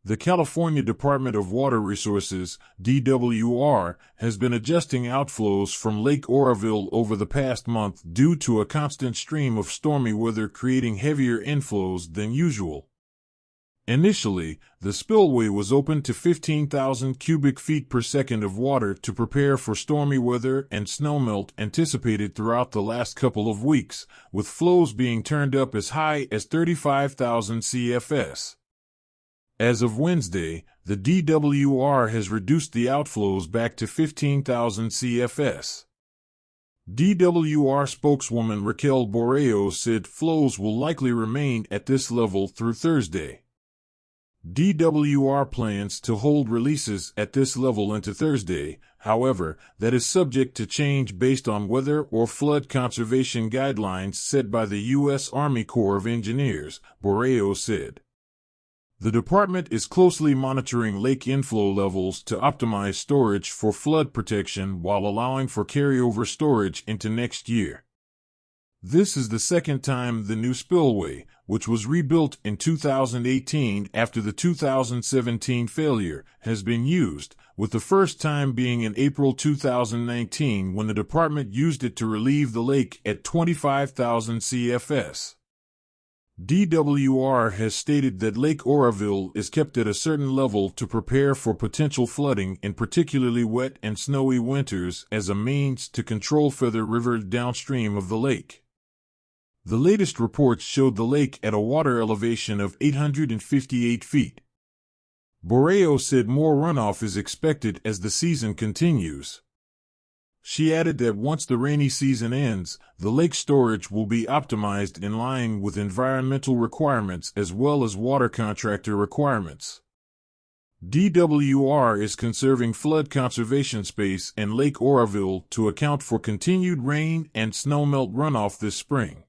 The California Department of Water Resources, DWR, has been adjusting outflows from Lake Oroville over the past month due to a constant stream of stormy weather creating heavier inflows than usual. Initially, the spillway was open to 15,000 cubic feet per second of water to prepare for stormy weather and snowmelt anticipated throughout the last couple of weeks, with flows being turned up as high as 35,000 CFS. As of Wednesday, the DWR has reduced the outflows back to 15,000 CFS. DWR spokeswoman Raquel Borrello said flows will likely remain at this level through Thursday. DWR plans to hold releases at this level into Thursday, however, that is subject to change based on weather or flood conservation guidelines set by the U.S. Army Corps of Engineers, Borrello said. The department is closely monitoring lake inflow levels to optimize storage for flood protection while allowing for carryover storage into next year. This is the second time the new spillway, which was rebuilt in 2018 after the 2017 failure, has been used, with the first time being in April 2019 when the department used it to relieve the lake at 25,000 CFS. DWR has stated that Lake Oroville is kept at a certain level to prepare for potential flooding in particularly wet and snowy winters as a means to control Feather River downstream of the lake. The latest reports showed the lake at a water elevation of 858 feet. Borrello said more runoff is expected as the season continues. She added that once the rainy season ends, the lake storage will be optimized in line with environmental requirements as well as water contractor requirements. DWR is conserving flood conservation space in Lake Oroville to account for continued rain and snowmelt runoff this spring.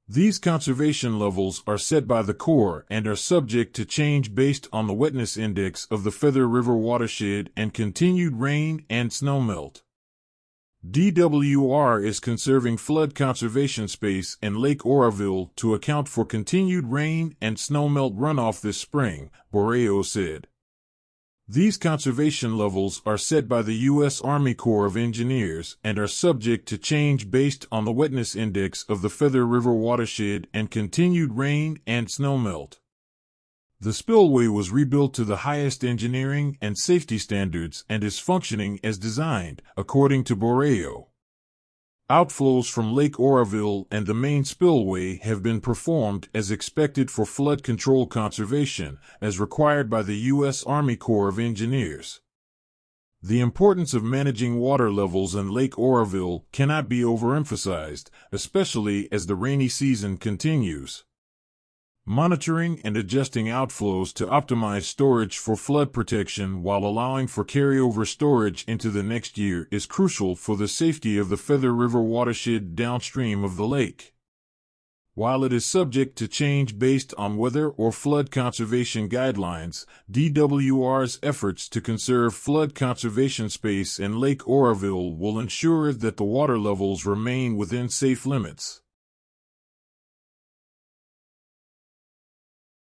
These conservation levels are set by the Corps and are subject to change based on the wetness index of the Feather River watershed and continued rain and snowmelt. DWR is conserving flood conservation space in Lake Oroville to account for continued rain and snowmelt runoff this spring, Borrello said. These conservation levels are set by the U.S. Army Corps of Engineers and are subject to change based on the wetness index of the Feather River watershed and continued rain and snowmelt. The spillway was rebuilt to the highest engineering and safety standards and is functioning as designed, according to Borrello. Outflows from Lake Oroville and the main spillway have been performed as expected for flood control conservation, as required by the U.S. Army Corps of Engineers. The importance of managing water levels in Lake Oroville cannot be overemphasized, especially as the rainy season continues. Monitoring and adjusting outflows to optimize storage for flood protection while allowing for carryover storage into the next year is crucial for the safety of the Feather River watershed downstream of the lake. While it is subject to change based on weather or flood conservation guidelines, DWR's efforts to conserve flood conservation space in Lake Oroville will ensure that the water levels remain within safe limits.